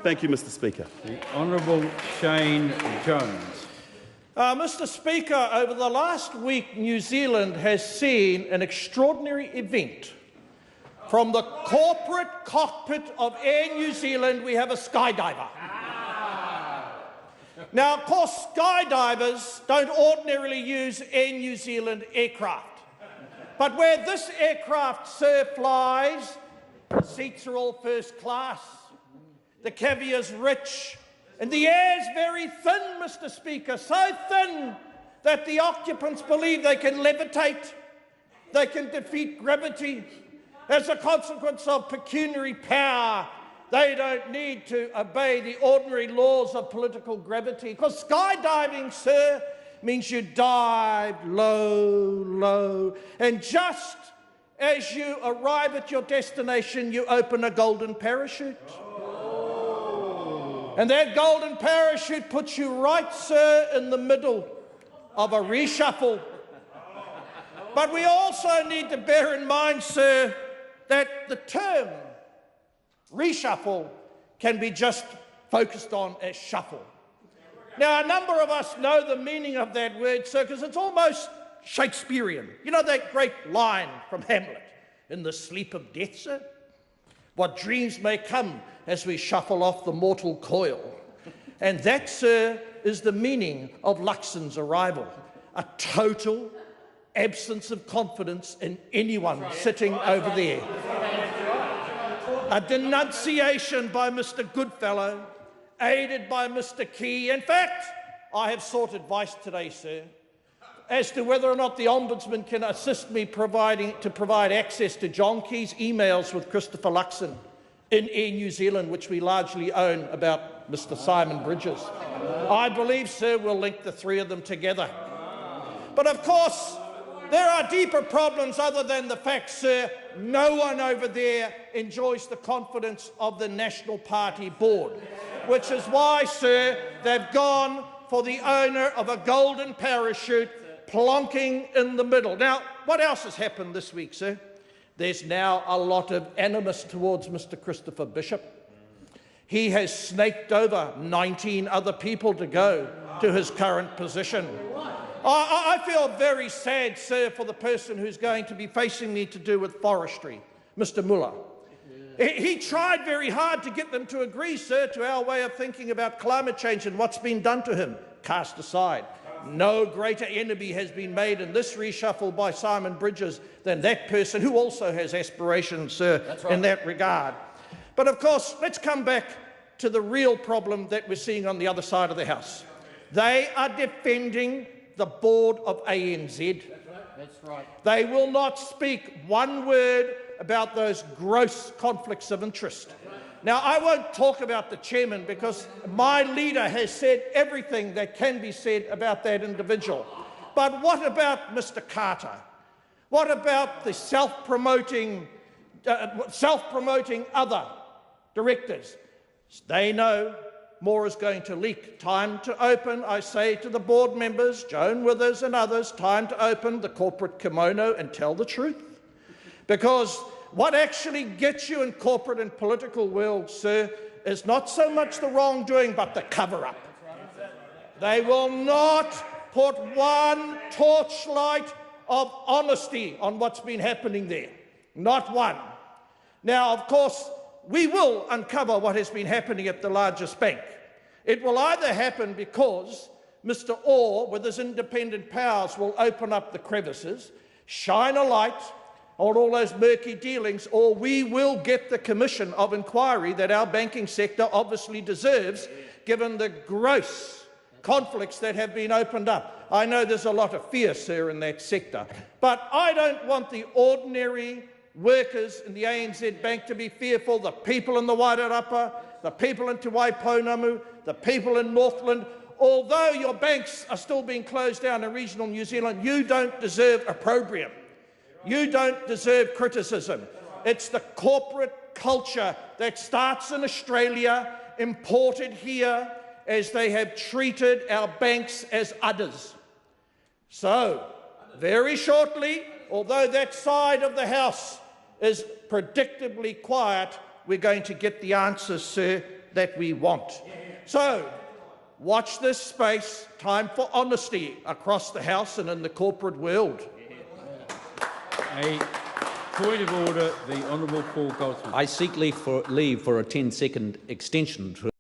Thank you, Mr Speaker. The Honourable Shane Jones. Mr Speaker, over the last week, New Zealand has seen an extraordinary event. From the corporate cockpit of Air New Zealand, we have a skydiver. Now, of course, skydivers don't ordinarily use Air New Zealand aircraft. But where this aircraft, sir, flies, the seats are all first class, the caviar's rich, and the air's very thin, Mr Speaker, so thin that the occupants believe they can levitate, they can defeat gravity. As a consequence of pecuniary power, they don't need to obey the ordinary laws of political gravity, because skydiving, sir, means you dive low, low, and just as you arrive at your destination, you open a golden parachute. And that golden parachute puts you right, sir, in the middle of a reshuffle. But we also need to bear in mind, sir, that the term reshuffle can be just focused on as shuffle. Now, a number of us know the meaning of that word, sir, because it's almost Shakespearean. You know that great line from Hamlet, "In the sleep of death, sir? What dreams may come as we shuffle off the mortal coil." And that, sir, is the meaning of Luxon's arrival, a total absence of confidence in anyone sitting over there. A denunciation by Mr Goodfellow, aided by Mr Key. In fact, I have sought advice today, sir, as to whether or not the Ombudsman can assist me to provide access to John Key's emails with Christopher Luxon in Air New Zealand, which we largely own, about Mr Simon Bridges. I believe, sir, we'll link the three of them together. But of course, there are deeper problems other than the fact, sir, no one over there enjoys the confidence of the National Party board, which is why, sir, they've gone for the owner of a golden parachute plonking in the middle. Now, what else has happened this week, sir? There's now a lot of animus towards Mr Christopher Bishop. He has snaked over 19 other people to go to his current position. I feel very sad, sir, for the person who's going to be facing me to do with forestry, Mr Muller. He tried very hard to get them to agree, sir, to our way of thinking about climate change, and what's been done to him? Cast aside. No greater enemy has been made in this reshuffle by Simon Bridges than that person, who also has aspirations, sir, in that regard. But of course, let's come back to the real problem that we're seeing on the other side of the House. They are defending the board of ANZ. That's right. They will not speak one word about those gross conflicts of interest. Now, I won't talk about the chairman because my leader has said everything that can be said about that individual. But what about Mr Carter? What about the self-promoting other directors? They know more is going to leak. Time to open, I say to the board members, Joan Withers and others, time to open the corporate kimono and tell the truth. Because what actually gets you in corporate and political world, sir, is not so much the wrongdoing but the cover-up. They will not put one torchlight of honesty on what's been happening there. Not one. Now, of course, we will uncover what has been happening at the largest bank. It will either happen because Mr Orr, with his independent powers, will open up the crevices, shine a light on all those murky dealings, or we will get the commission of inquiry that our banking sector obviously deserves, given the gross conflicts that have been opened up. I know there's a lot of fear, sir, in that sector, but I don't want the ordinary workers in the ANZ Bank to be fearful, the people in the Wairarapa, the people in Te Waiponamu, the people in Northland. Although your banks are still being closed down in regional New Zealand, you don't deserve opprobrium. You don't deserve criticism. It's the corporate culture that starts in Australia, imported here, as they have treated our banks as udders. So, very shortly, although that side of the House is predictably quiet, we're going to get the answers, sir, that we want. So, watch this space. Time for honesty across the House and in the corporate world. A point of order, the Honourable Paul Goldsmith. I seek leave for a 10-second extension to